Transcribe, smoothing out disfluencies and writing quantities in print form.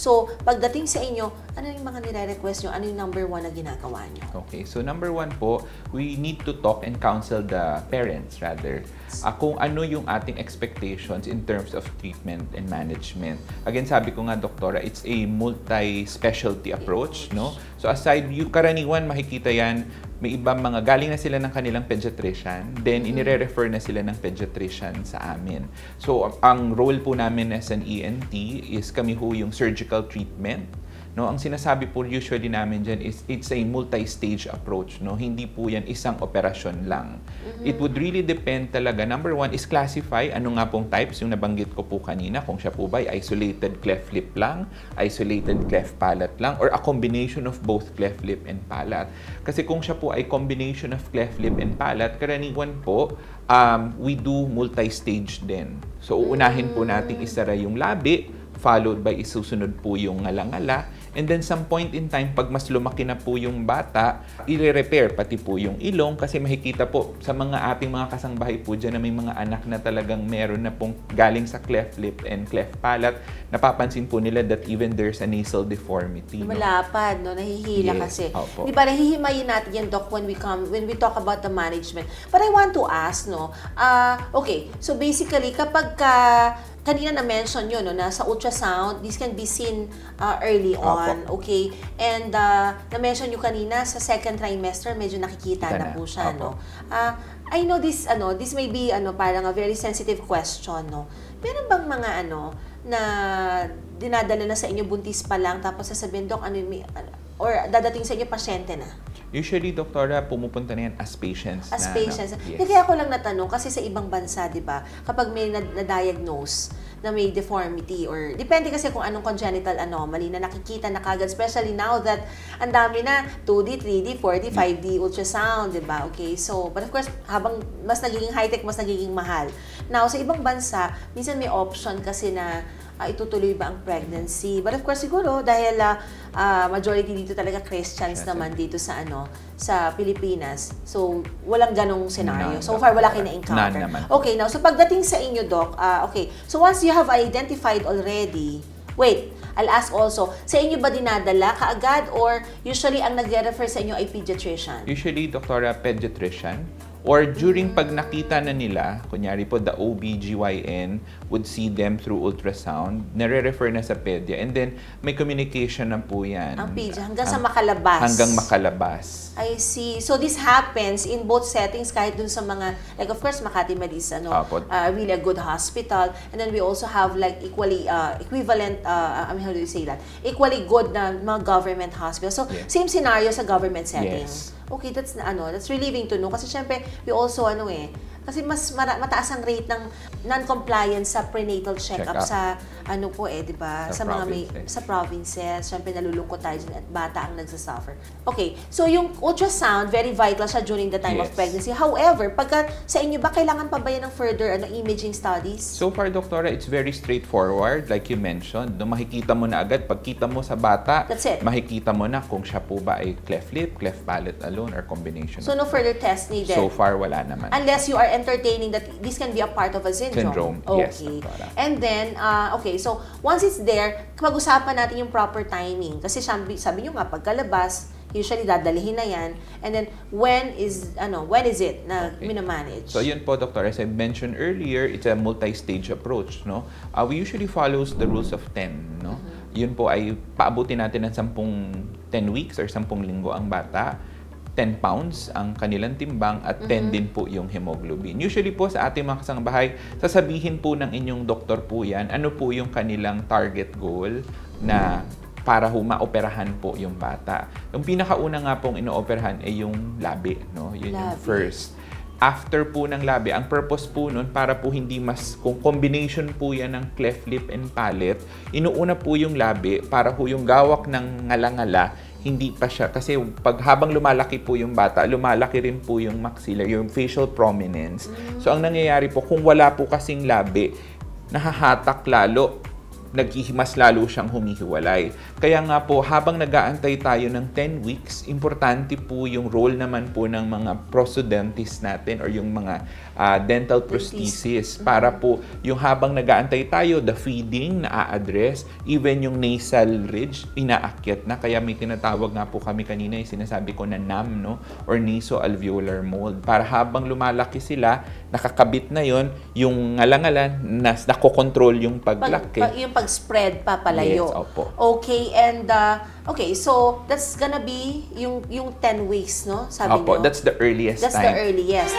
So, pagdating sa inyo, ano yung mga nire-request nyo? Ano yung number 1 na ginagawa nyo? Okay, so number 1 po, we need to talk and counsel the parents rather. Kung ano yung ating expectations in terms of treatment and management. Again, sabi ko nga, Doktora, it's a multi-specialty approach, no? So aside, yung karaniwan, makikita yan, may ibang mga galing na sila ng kanilang pediatrician, then inire-refer na sila ng pediatrician sa amin. So ang role po namin as an ENT is kami ho yung surgical treatment. No, ang sinasabi po usually namin dyan is it's a multi-stage approach. No? Hindi po yan isang operasyon lang. It would really depend talaga. Number 1 is classify ano nga pong types, yung nabanggit ko po kanina, kung siya po ba ay isolated cleft lip lang, isolated cleft palate lang, or a combination of both cleft lip and palate. Kasi kung siya po ay combination of cleft lip and palate, karaniwan po, we do multi-stage din. So, uunahin po natin isara yung labi, followed by isusunod po yung ngalangala. And then some point in time, pag mas lumaki na po yung bata, i-repair pati po yung ilong kasi makikita po sa mga ating mga kasangbahay po dyan na may mga anak na talagang meron na pong galing sa cleft lip and cleft palate. Napapansin po nila that even there's a nasal deformity. Malapad, no? Nahihila kasi. Opo. Di ba, nahihimayin natin yan, Doc, when we talk about the management. But I want to ask, no? Okay, so basically, kapag kanina na-mention nyo, no, na sa ultrasound, this can be seen early on, okay? And na-mention nyo kanina, sa second trimester, medyo nakikita na po siya, no? I know this may be, parang a very sensitive question, no? Meron bang mga, na dinadala na sa inyo buntis pa lang, tapos sasabihin, Doc, or dadating sa inyo, pasyente na? Usually, Doktora, pumupunta na yan as patients. As patients. Yes. Kaya ako lang natanong, kasi sa ibang bansa, di ba, kapag may na-diagnose na may deformity, or depende kasi kung anong congenital anomaly na nakikita na kagad, especially now that ang dami na 2D, 3D, 4D, 5D ultrasound, di ba? Okay, so, but of course, habang mas nagiging high-tech, mas nagiging mahal. Now, sa ibang bansa, minsan may option kasi na itutuloy ba ang pregnancy. But of course, siguro, dahil majority dito talaga Christians naman dito sa sa Pilipinas. So, walang ganong scenario. So far, wala kayo na-encounter. Okay, now, so pagdating sa inyo, Doc, okay, so once you have identified already, wait, I'll ask also, sa inyo ba dinadala kaagad or usually ang nag-refer sa inyo ay pediatrician? Usually, Doktora, pediatrician. Or during pag nakita na nila, kunyari po the OB/GYN would see them through ultrasound, nare-refer na sa pedia, and then may communication na po yan. Ang pedia, hanggang sa makalabas. Hanggang makalabas. I see. So this happens in both settings, kahit dun sa mga, like of course, Makati Med is really a good hospital, and then we also have like equally equivalent, I mean, how do you say that? Equally good na mga government hospitals. So same scenario sa government setting. Yes. Okay, that's relieving to know kasi syempre we also kasi mas mataas ang rate ng non-compliance sa prenatal check-up sa di ba? Sa mga sa provinces, syempre nalulungkot tayo dyan at bata ang nagsasuffer. Okay, so yung ultrasound, very vital siya during the time of pregnancy. However, pagka sa inyo ba kailangan pa ba yan ng further imaging studies? So far, Doktora, it's very straightforward, like you mentioned. Makikita mo na agad, pagkita mo sa bata, makikita mo na kung siya po ba ay cleft lip, cleft palate alone, or combination. So no further test needed? So far, wala naman. Unless you are entertaining that this can be a part of a syndrome. Okay. Yes, Doktora. And then, okay, so once it's there, pag-usapan natin yung proper timing. Kasi sabi nyo nga, pagkalabas, usually dadalihin na yan. And then, when is it na minamanage? So yun po, Doctor, as I mentioned earlier, it's a multi-stage approach, no? We usually follows the rules of 10, no? Yun po ay paabutin natin ng 10 weeks or 10 linggo ang bata. 10 pounds ang kanilang timbang at 10 din po yung hemoglobin. Usually po sa ating mga kasangbahay, sasabihin po ng inyong doktor po yan, ano po yung kanilang target goal na para maoperahan po yung bata. Yung pinakauna nga pong inooperahan ay yung labi, no? Yun yung first. After po ng labi, ang purpose po nun para po hindi kung combination po yan ng cleft lip and palate, inuuna po yung labi para po yung gawak ng ngalangala hindi pa siya. Kasi habang lumalaki po yung bata, lumalaki rin po yung maxilla, yung facial prominence. So, ang nangyayari po, kung wala po kasing labi, nahahatak lalo mas lalo siyang humihiwalay. Kaya nga po, habang nag-aantay tayo ng 10 weeks, importante po yung role naman po ng mga prosthodontist natin or yung mga dental prosthesis para po yung habang nag-aantay tayo, the feeding na-address, even yung nasal ridge, inaakyat na. Kaya may tinatawag nga po kami kanina, yung sinasabi ko na NAM, no? Or nasoalveolar mold. Para habang lumalaki sila, nakakabit na yon yung ngalangalan, nakokontrol yung paglaki. Yung pag-spread papalayo. Yes, opo. Okay, and okay, so that's gonna be yung 10 weeks, no? Sabi Opo, nyo? that's the earliest That's time. the earliest.